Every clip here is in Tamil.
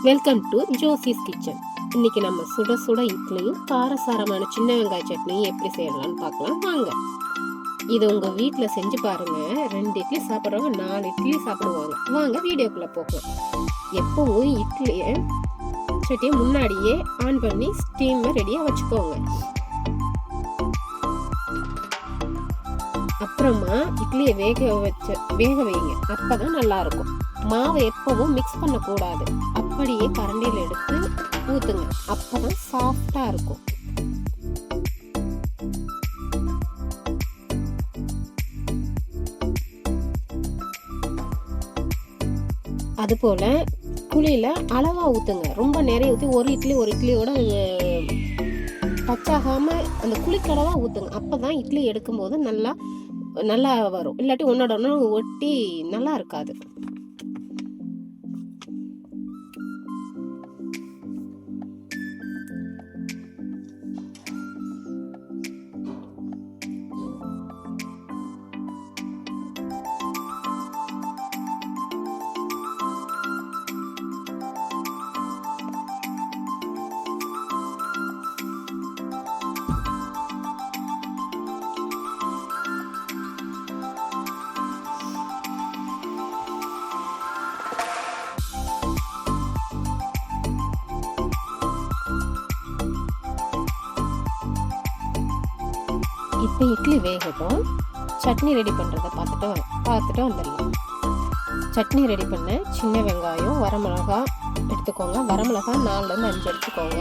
Welcome to Josie's kitchen. இன்னைக்கு நம்ம சுட சுட இட்லியும் காரசாரமான சின்ன வெங்காய சட்னியும் எப்படி செய்யலாம்னு பார்க்கலாம் வாங்க. இது உங்க வீட்டில் செஞ்சு பாருங்க. 2 இட்லி சாப்பிட்றவங்க 4 இட்லி சாப்பிடுவாங்க. வாங்க வீடியோக்குள்ள போகலாம். எப்பவும் இட்லியை சட்டியை முன்னாடியே ஆன் பண்ணி ஸ்டீமை ரெடியாக வச்சுக்கோங்க. அப்புறமா இட்லியை வேக வைங்க. அப்பதான் நல்லா இருக்கும். மாவை எப்பவும் மிக்ஸ் பண்ணக்கூடாது. அப்படியே கரண்டியில் எடுத்து ஊத்துங்க. அப்பதான் சாஃப்டா இருக்கும். அதுபோல குழியில அளவா ஊத்துங்க. ரொம்ப நிறைய ஊற்றி ஒரு இட்லியோட பச்சாகாம அந்த குழிக்கடவா ஊத்துங்க. அப்பதான் இட்லி எடுக்கும் போது நல்லா வரும். இல்லாட்டி ஒன்னோட ஒன்று ஒட்டி நல்லா இருக்காது. இப்போ இட்லி வேகட்டும். சட்னி ரெடி பண்ணுறதை பார்த்துட்டு வந்துடலாம். சட்னி ரெடி பண்ண சின்ன வெங்காயம், வரமிளகா எடுத்துக்கோங்க. வரமிளகா 4லேருந்து 5 எடுத்துக்கோங்க.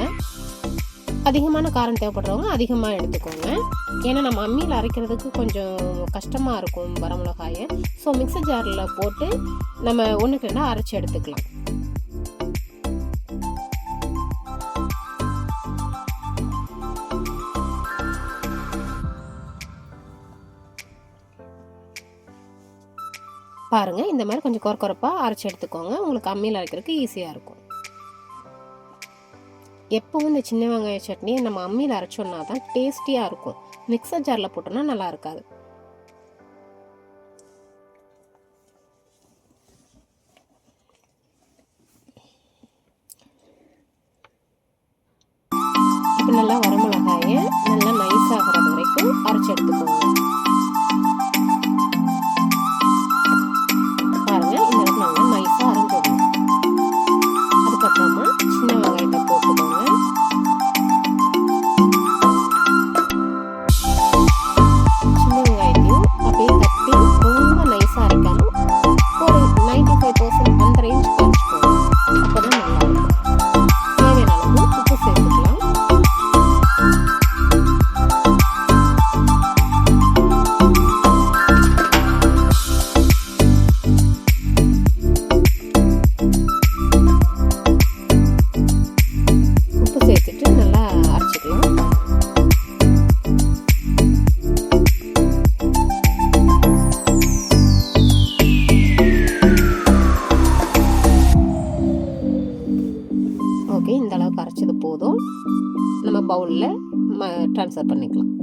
அதிகமான காரம் தேவைப்படுறவங்க அதிகமாக எடுத்துக்கோங்க. ஏன்னா நம்ம அம்மியில் அரைக்கிறதுக்கு கொஞ்சம் கஷ்டமாக இருக்கும் வரமிளகாயை. ஸோ மிக்ஸர் ஜாரில் போட்டு நம்ம 1க்கு 2 அரைச்சி எடுத்துக்கலாம். பாருங்க, இந்த மாதிரி கொஞ்சம் கொரப்பாக அரைச்சி எடுத்துக்கோங்க. உங்களுக்கு அம்மியில் அரைக்கிறதுக்கு ஈஸியாக இருக்கும். எப்பவும் இந்த சின்ன வெங்காய சட்னியை நம்ம அம்மியில் அரைச்சோம்னா தான் டேஸ்டியாக இருக்கும். மிக்ஸர் ஜாரில் போட்டோம்னா நல்லா இருக்காது. இப்போ நல்லா வரமிளகாயை நல்லா நைஸாகிற வரைக்கும் அரைச்சி எடுத்துக்கோங்க. ஓகே, இந்த அளவுக்கு அரைச்சது போதும். நம்ம பவுலில் ட்ரான்ஸ்ஃபர் பண்ணிக்கலாம்.